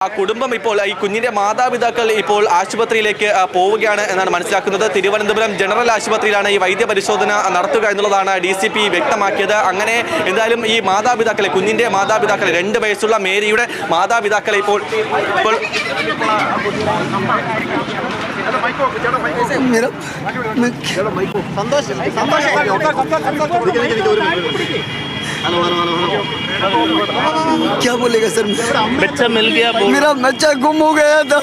ആ കുടുംബം ഇപ്പോൾ ഈ കുഞ്ഞിന്റെ മാതാപിതാക്കൾ ഇപ്പോൾ ആശുപത്രിയിലേക്ക് പോവുകയാണ് എന്നാണ് മനസ്സിലാക്കുന്നത്. തിരുവനന്തപുരം ജനറൽ ആശുപത്രിയിലാണ് ഈ വൈദ്യപരിശോധന നടത്തുക എന്നുള്ളതാണ് DCP വ്യക്തമാക്കിയത്. അങ്ങനെ എന്തായാലും ഈ മാതാപിതാക്കളെ, കുഞ്ഞിന്റെ മാതാപിതാക്കളെ, 2 വയസ്സുള്ള മേരിയുടെ മാതാപിതാക്കളെ ഇപ്പോൾ क्या बोलेगा सर? बच्चा मिल गया। मेरा बच्चा गुम हो गया था,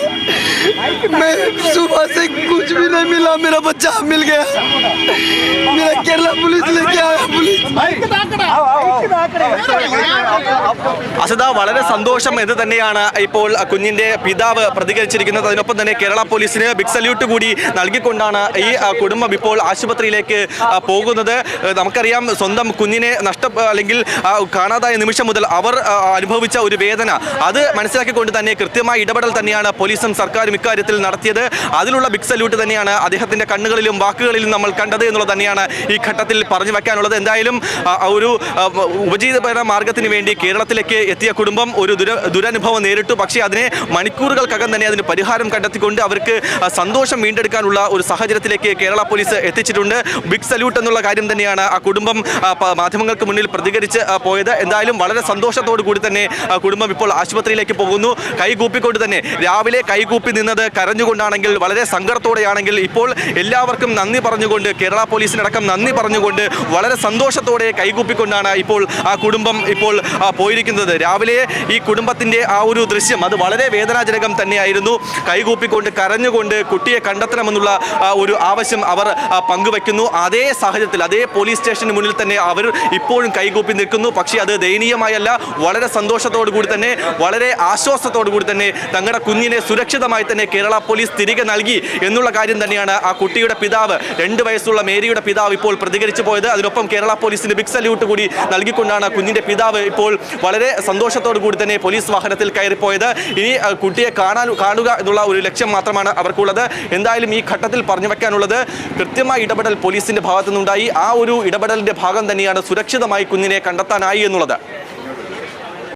मैं सुबह से कुछ भी नहीं मिला, मेरा बच्चा मिल गया। मेरा केरला पुलिस लेके आया। पुलिस അസദ, വളരെ സന്തോഷം എന്ന് തന്നെയാണ് ഇപ്പോൾ കുഞ്ഞിന്റെ പിതാവ് പ്രതികരിച്ചിരിക്കുന്നത്. അതിനൊപ്പം തന്നെ കേരള പോലീസിന് ബിഗ് സല്യൂട്ട് കൂടി നൽകിക്കൊണ്ടാണ് ഈ കുടുംബം ഇപ്പോൾ ആശുപത്രിയിലേക്ക് പോകുന്നത്. നമുക്കറിയാം, സ്വന്തം കുഞ്ഞിനെ അല്ലെങ്കിൽ കാണാതായ നിമിഷം മുതൽ അവർ അനുഭവിച്ച ഒരു വേദന, അത് മനസ്സിലാക്കിക്കൊണ്ട് തന്നെ കൃത്യമായ ഇടപെടൽ തന്നെയാണ് പോലീസും സർക്കാരും ഇക്കാര്യത്തിൽ നടത്തിയത്. അതിലുള്ള ബിഗ് സല്യൂട്ട് തന്നെയാണ് അദ്ദേഹത്തിന്റെ കണ്ണുകളിലും വാക്കുകളിലും നമ്മൾ കണ്ടത് എന്നുള്ളത് തന്നെയാണ് ഈ ഘട്ടത്തിൽ പറഞ്ഞു വെക്കാനുള്ളത്. എന്തായാലും ഒരു ഉപജീവന മാർഗത്തിന് വേണ്ടി കേരളത്തിലേക്ക് എത്തിയ കുടുംബം ഒരു ദുരനുഭവം നേരിട്ടു. പക്ഷേ അതിനെ മണിക്കൂറുകൾക്കകം തന്നെ അതിന് പരിഹാരം കണ്ടെത്തിക്കൊണ്ട് അവർക്ക് സന്തോഷം വീണ്ടെടുക്കാനുള്ള ഒരു സാഹചര്യത്തിലേക്ക് കേരള പോലീസ് എത്തിച്ചിട്ടുണ്ട്. ബിഗ് സല്യൂട്ട് എന്നുള്ള കാര്യം തന്നെയാണ് ആ കുടുംബം മാധ്യമങ്ങൾക്ക് മുന്നിൽ പ്രതികരിച്ച് പോയത്. എന്തായാലും വളരെ സന്തോഷത്തോടു കൂടി തന്നെ കുടുംബം ഇപ്പോൾ ആശുപത്രിയിലേക്ക് പോകുന്നു. കൈകൂപ്പിക്കൊണ്ട് തന്നെ, രാവിലെ കൈകൂപ്പി നിന്നത് കരഞ്ഞുകൊണ്ടാണെങ്കിൽ, വളരെ സങ്കടത്തോടെയാണെങ്കിൽ, ഇപ്പോൾ എല്ലാവർക്കും നന്ദി പറഞ്ഞുകൊണ്ട്, കേരള പോലീസിനടക്കം നന്ദി പറഞ്ഞുകൊണ്ട് വളരെ സന്തോഷത്തോടെ കൈകൂപ്പിക്കൊണ്ടാണ് ഇപ്പോൾ ആ കുടുംബം ഇപ്പോൾ പോയിരിക്കുന്നത്. രാവിലെ ഈ കുടുംബത്തിൻ്റെ ആ ഒരു ദൃശ്യം അത് വളരെ വേദനാജനകം തന്നെയായിരുന്നു. കൈകൂപ്പിക്കൊണ്ട് കരഞ്ഞുകൊണ്ട് കുട്ടിയെ കണ്ടെത്തണമെന്നുള്ള ഒരു ആവശ്യം അവർ പങ്കുവെക്കുന്നു. അതേ സാഹചര്യത്തിൽ, അതേ പോലീസ് സ്റ്റേഷന് മുന്നിൽ തന്നെ അവർ ഇപ്പോഴും കൈകൂപ്പി നിൽക്കുന്നു. പക്ഷേ അത് ദയനീയമായല്ല, വളരെ സന്തോഷത്തോടു കൂടി തന്നെ, വളരെ ആശ്വാസത്തോടു കൂടി തന്നെ തങ്ങളുടെ കുഞ്ഞിനെ സുരക്ഷിതമായി തന്നെ കേരള പോലീസ് തിരികെ നൽകി എന്നുള്ള കാര്യം തന്നെയാണ് ആ കുട്ടിയുടെ പിതാവ്, 2 വയസ്സുള്ള മേരിയുടെ പിതാവ് ഇപ്പോൾ പ്രതികരിച്ചു പോയത്. അതിനൊപ്പം കേരള പോലീസിന് ബിഗ് സല്യൂട്ട് കൂടി നൽകിക്കൊണ്ടാണ് കുഞ്ഞിന്റെ പിതാവ് ഇപ്പോൾ വളരെ സന്തോഷത്തോടു കൂടി തന്നെ പോലീസ് വാഹനത്തിൽ കയറിപ്പോയത്. ഇനി കുട്ടിയെ കാണുക എന്നുള്ള ഒരു ലക്ഷ്യം മാത്രമാണ് അവർക്കുള്ളത്. എന്തായാലും ഈ ഘട്ടത്തിൽ പറഞ്ഞു വെക്കാനുള്ളത്, കൃത്യമായ ഇടപെടൽ പോലീസിന്റെ ഭാഗത്തു നിന്നുണ്ടായി. ആ ഒരു ഇടപെടലിന്റെ ഭാഗം തന്നെയാണ് സുരക്ഷിതമായി കുഞ്ഞിനെ കണ്ടെത്താനായി എന്നുള്ളത്.